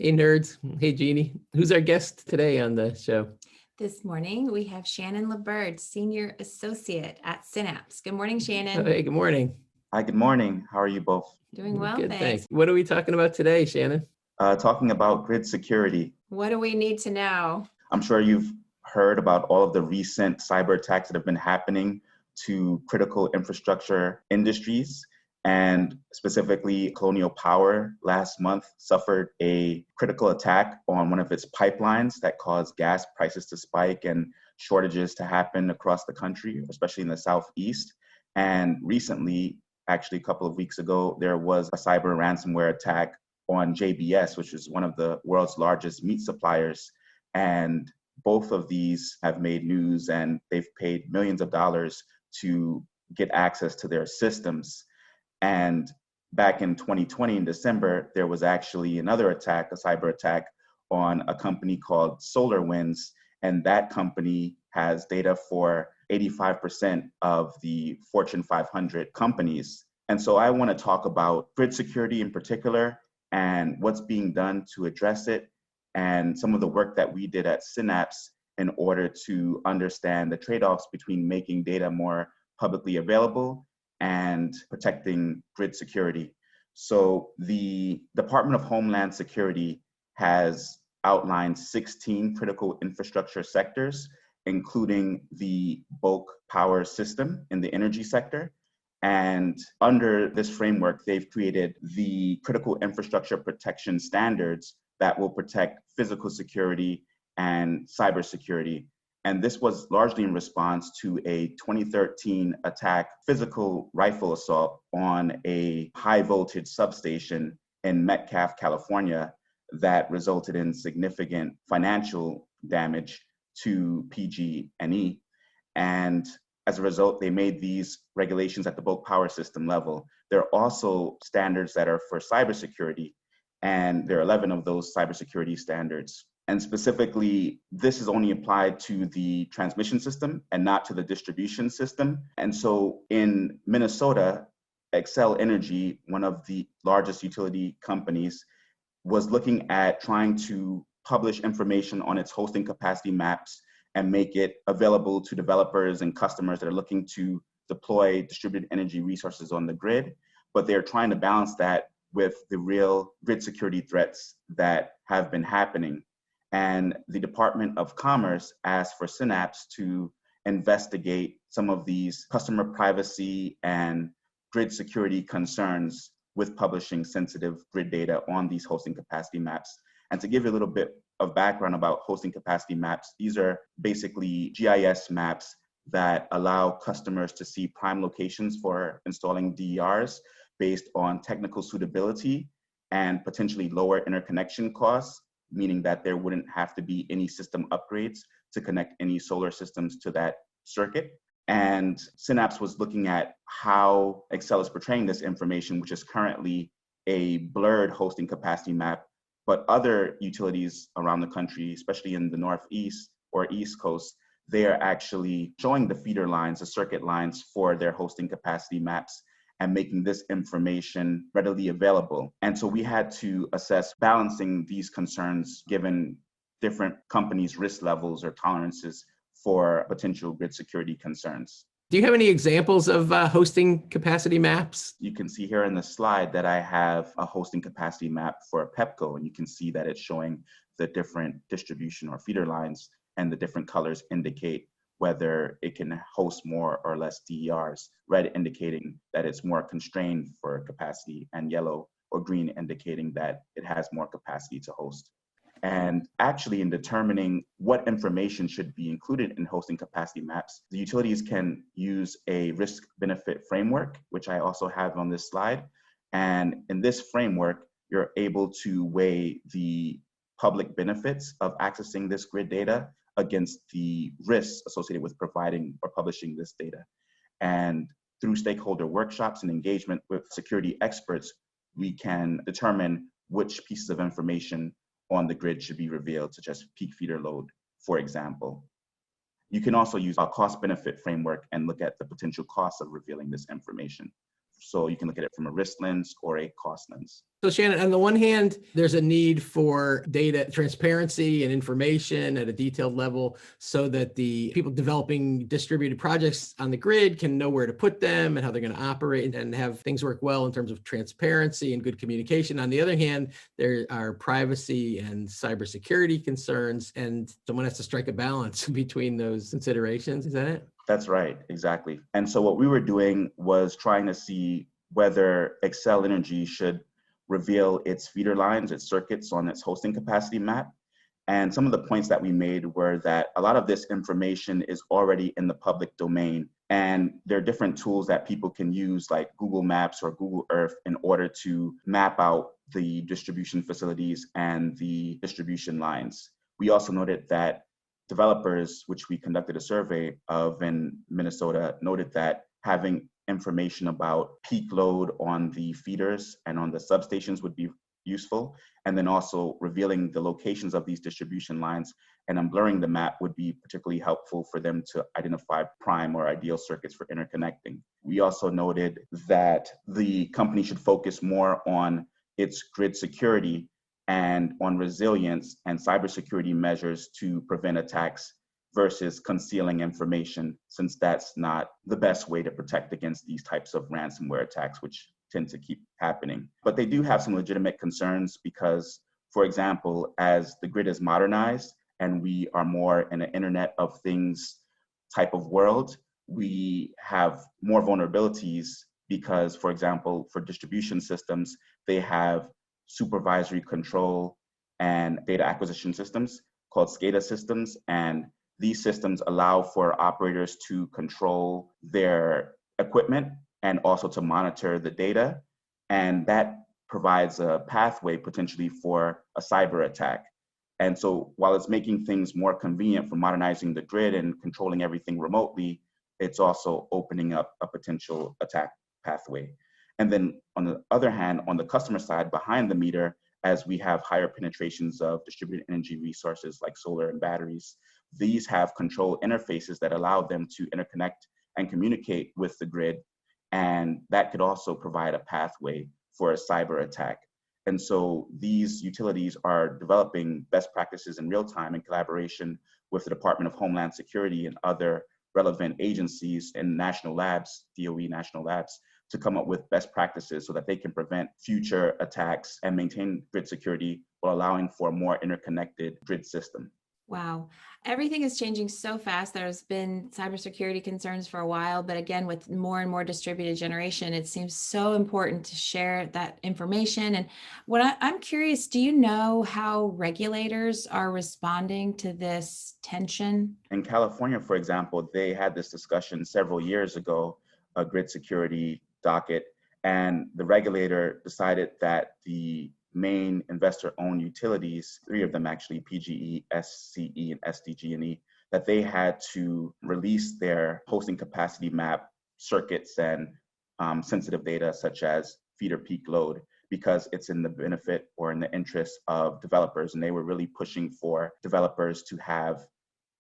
Hey, nerds. Hey, Jeannie. Who's our guest today on the show? This morning, we have Shannon Liburd, Senior Associate at Synapse. Good morning, Shannon. Hey, good morning. Hi, good morning. How are you both? Doing well, Good, thanks. What are we talking about today, Shannon? Talking about grid security. What do we need to know? I'm sure you've heard about all of the recent cyber attacks that have been happening to critical infrastructure industries. And specifically, Colonial Power last month suffered a critical attack on one of its pipelines that caused gas prices to spike and shortages to happen across the country, especially in the Southeast. And recently, actually a couple of weeks ago, there was a cyber ransomware attack on JBS, which is one of the world's largest meat suppliers. And both of these have made news, and they've paid millions of dollars to get access to their systems. And back in 2020, in December, there was actually another attack, a cyber attack on a company called SolarWinds. And that company has data for 85% of the Fortune 500 companies. And so I want to talk about grid security in particular and what's being done to address it, and some of the work that we did at Synapse in order to understand the trade-offs between making data more publicly available and protecting grid security. So the Department of Homeland Security has outlined 16 critical infrastructure sectors, including the bulk power system in the energy sector. And under this framework, they've created the critical infrastructure protection standards that will protect physical security and cybersecurity. And this was largely in response to a 2013 attack, physical rifle assault on a high voltage substation in Metcalfe, California, that resulted in significant financial damage to PG&E. And as a result, they made these regulations at the bulk power system level. There are also standards that are for cybersecurity, and there are 11 of those cybersecurity standards. And specifically, this is only applied to the transmission system and not to the distribution system. And so in Minnesota, Xcel Energy, one of the largest utility companies, was looking at trying to publish information on its hosting capacity maps and make it available to developers and customers that are looking to deploy distributed energy resources on the grid. But they're trying to balance that with the real grid security threats that have been happening. And the Department of Commerce asked for Synapse to investigate some of these customer privacy and grid security concerns with publishing sensitive grid data on these hosting capacity maps. And to give you a little bit of background about hosting capacity maps, these are basically GIS maps that allow customers to see prime locations for installing DERs based on technical suitability and potentially lower interconnection costs, meaning that there wouldn't have to be any system upgrades to connect any solar systems to that circuit. And Synapse was looking at how Xcel is portraying this information, which is currently a blurred hosting capacity map. But other utilities around the country, especially in the Northeast or East Coast, they are actually showing the feeder lines, the circuit lines for their hosting capacity maps and making this information readily available. And so we had to assess balancing these concerns given different companies' risk levels or tolerances for potential grid security concerns. Do you have any examples of hosting capacity maps? You can see here in the slide that I have a hosting capacity map for Pepco, and you can see that it's showing the different distribution or feeder lines, and the different colors indicate whether it can host more or less DERs, red indicating that it's more constrained for capacity, and yellow or green indicating that it has more capacity to host. And actually, in determining what information should be included in hosting capacity maps, the utilities can use a risk-benefit framework, which I also have on this slide. And in this framework, you're able to weigh the public benefits of accessing this grid data against the risks associated with providing or publishing this data. And through stakeholder workshops and engagement with security experts, we can determine which pieces of information on the grid should be revealed, such as peak feeder load, for example. You can also use a cost-benefit framework and look at the potential costs of revealing this information. So you can look at it from a risk lens or a cost lens. So Shannon, on the one hand, there's a need for data transparency and information at a detailed level so that the people developing distributed projects on the grid can know where to put them and how they're going to operate and have things work well in terms of transparency and good communication. On the other hand, there are privacy and cybersecurity concerns, and someone has to strike a balance between those considerations. Is that it? That's right, exactly. And so what we were doing was trying to see whether Xcel Energy should reveal its feeder lines, its circuits on its hosting capacity map. And some of the points that we made were that a lot of this information is already in the public domain. And there are different tools that people can use like Google Maps or Google Earth in order to map out the distribution facilities and the distribution lines. We also noted that developers, which we conducted a survey of in Minnesota, noted that having information about peak load on the feeders and on the substations would be useful. And then also revealing the locations of these distribution lines and unblurring the map would be particularly helpful for them to identify prime or ideal circuits for interconnecting. We also noted that the company should focus more on its grid security and on resilience and cybersecurity measures to prevent attacks versus concealing information, since that's not the best way to protect against these types of ransomware attacks, which tend to keep happening. But they do have some legitimate concerns because, for example, as the grid is modernized and we are more in an Internet of Things type of world, we have more vulnerabilities because, for example, for distribution systems, they have supervisory control and data acquisition systems called SCADA systems. And these systems allow for operators to control their equipment and also to monitor the data. And that provides a pathway potentially for a cyber attack. And so while it's making things more convenient for modernizing the grid and controlling everything remotely, it's also opening up a potential attack pathway. And then on the other hand, on the customer side, behind the meter, as we have higher penetrations of distributed energy resources like solar and batteries, these have control interfaces that allow them to interconnect and communicate with the grid. And that could also provide a pathway for a cyber attack. And so these utilities are developing best practices in real time in collaboration with the Department of Homeland Security and other relevant agencies and national labs, DOE national labs, to come up with best practices so that they can prevent future attacks and maintain grid security while allowing for a more interconnected grid system. Wow. Everything is changing so fast. There's been cybersecurity concerns for a while, but again, with more and more distributed generation, it seems so important to share that information. And I'm curious, do you know how regulators are responding to this tension? In California, for example, they had this discussion several years ago, a grid security docket, and the regulator decided that the main investor-owned utilities, 3 of them actually, PGE, SCE, and SDG&E, that they had to release their hosting capacity map circuits and sensitive data such as feeder peak load, because it's in the benefit or in the interest of developers. And they were really pushing for developers to have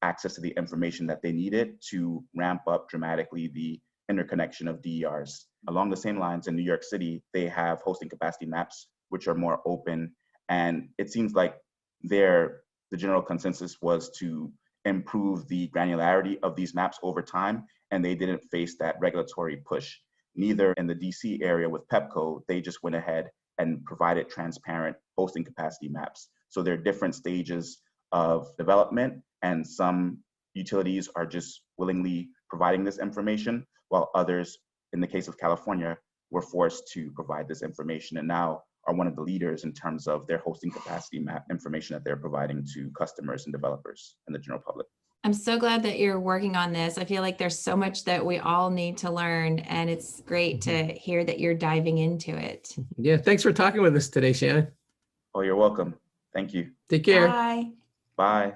access to the information that they needed to ramp up dramatically the interconnection of DERs. Along the same lines, in New York City, they have hosting capacity maps which are more open. And it seems like the general consensus was to improve the granularity of these maps over time, and they didn't face that regulatory push. Neither in the DC area with PEPCO, they just went ahead and provided transparent hosting capacity maps. So there are different stages of development, and some utilities are just willingly providing this information, while others, in the case of California, were forced to provide this information and now are one of the leaders in terms of their hosting capacity map information that they're providing to customers and developers and the general public. I'm so glad that you're working on this. I feel like there's so much that we all need to learn, and it's great to hear that you're diving into it. Yeah, thanks for talking with us today, Shannon. Oh, you're welcome. Thank you. Take care. Bye. Bye.